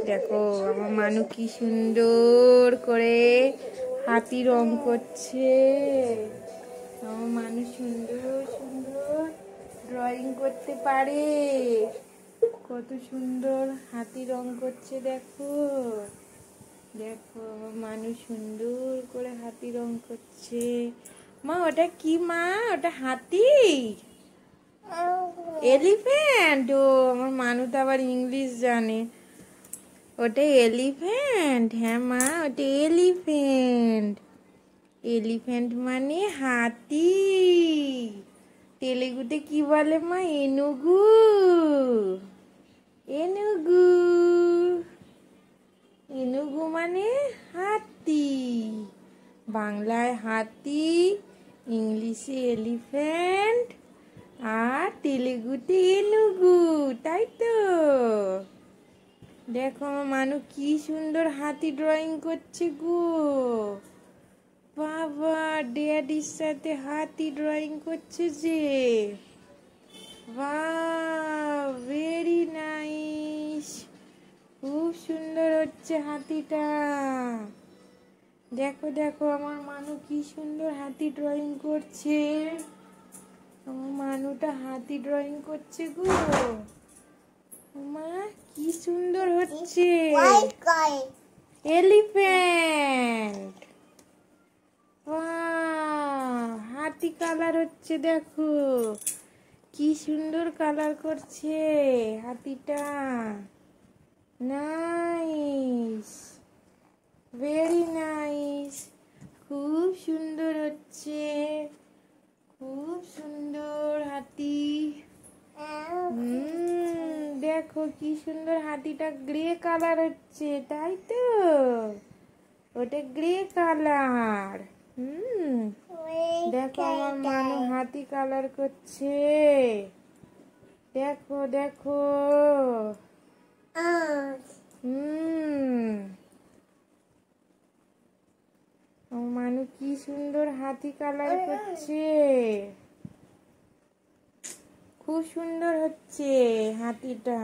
দেখো আমার মানু কি সুন্দর করে হাতি রং করছে। আমার মানু সুন্দর সুন্দর ড্রয়িং করতে পারে। কত সুন্দর হাতি রং করছে দেখো। দেখো আমার মানু সুন্দর করে হাতি রং করছে। মা ওটা কি মা? ওটা হাতি? এলিফ্যান্ট? ও আমার মানু তো আবার ইংলিশ জানে। ওটা এলিফ্যান্ট? হ্যাঁ মা ওটা এলিফ্যান্ট। এলিফ্যান্ট মানে হাতি। তেলেগুতে কি বলে মা? এনুগু। এনুগু। এনুগু মানে হাতি। বাংলায় হাতি, ইংলিশে এলিফ্যান্ট, আর তেলেগুতে এনুগু, তাই তো? দেখো আমার মানু কি সুন্দর হাতি ড্রয়িং করছে গো। বাবা ড্যাডির সাথে হাতি ড্রয়িং করছে যে। বাহ ভেরি নাইস। খুব সুন্দর হচ্ছে হাতিটা। দেখো দেখো আমার মানু কি সুন্দর হাতি ড্রয়িং করছে। আমার মানুটা হাতি ড্রয়িং করছে গো। মা কি সুন্দর হচ্ছে। এলিফ্যান্ট। হাতি কালার হচ্ছে দেখো। কি সুন্দর কালার করছে হাতিটা। Nice, very nice. খুব সুন্দর হচ্ছে, খুব সুন্দর হাতি। দেখো কি সুন্দর হাতিটা গ্রে কালার হচ্ছে, তাই তো? ওটা গ্রে কালার। দেখো আমার মানু হাতি কালার করছে। দেখো দেখো। আমার মানু কি সুন্দর হাতি কালার করছে। খুব সুন্দর হচ্ছে হাতিটা,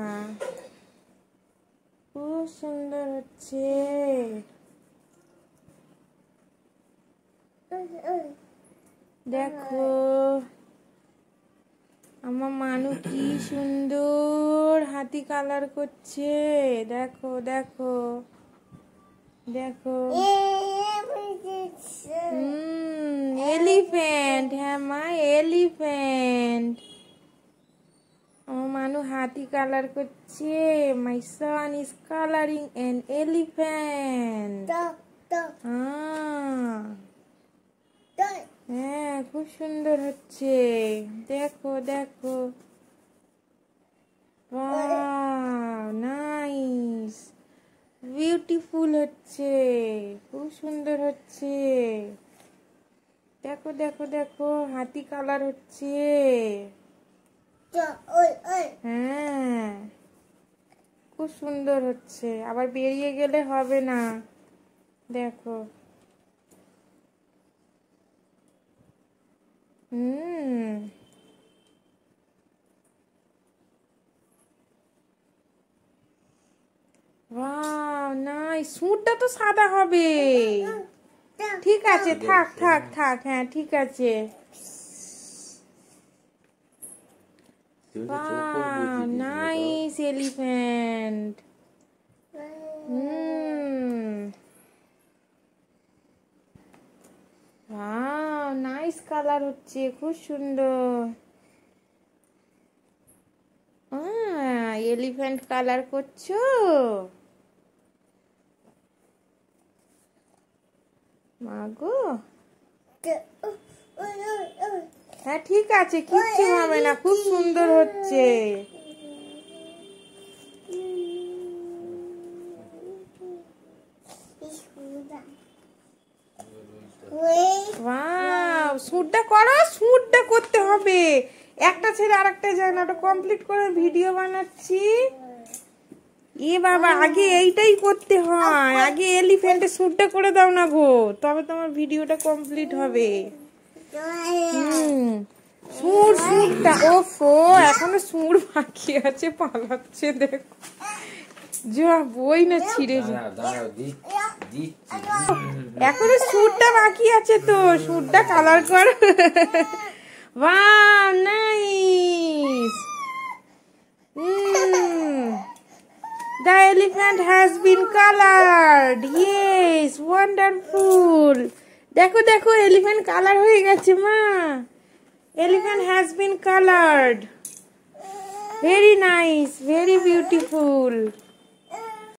খুব সুন্দর হচ্ছে। দেখো আমার মানু কি সুন্দর হাতি কালার করছে। দেখো দেখো দেখো। এলিফ্যান্ট? হ্যাঁ মা এলিফ্যান্ট। আমার মানু হাতি কালার করছে। My son is colouring an elephant. হ্যাঁ খুব সুন্দর হচ্ছে। দেখো দেখো। ওয়াও নাইস, বিউটিফুল হচ্ছে, খুব সুন্দর হচ্ছে। দেখো দেখো দেখো হাতি কালার হচ্ছে। হ্যাঁ খুব সুন্দর হচ্ছে। আবার বেরিয়ে গেলে হবে না। দেখো ওয়াও নাইস। সুটটা তো সাদা হবে। ঠিক আছে থাক থাক থাক। হ্যাঁ ঠিক আছে। Wow nice elephant. Wow nice colour হচ্ছে, খুব সুন্দর। এলিফ্যান্ট কালার করছো? মাগো হ্যাঁ ঠিক আছে, কিচ্ছু হবে না, খুব সুন্দর হচ্ছে। ওয়াও শুটটা করো, শুটটা করতে হবে। একটা ছেড়ে আরেকটা যায় না, ওটা কমপ্লিট করে ভিডিও বানাচ্ছি। এ বাবা আগে এইটাই করতে হয়, আগে এলিফ্যান্টের শুটটা করে দাও না গো, তবে তোমার ভিডিওটা কমপ্লিট হবে। সুরটা ওফো, এখনো সুর বাকি আছে, পালাচ্ছে দেখো। যা বই না ছিঁড়ে যা, এখনো সুরটা বাকি আছে তো, সুরটা কালার কর। বাহ, nice. The elephant has been colored. Yes, wonderful. দেখো দেখো, এলিফ্যান্ট কালার হয়ে গেছে মা। Elephant has been colored. Very nice, very beautiful.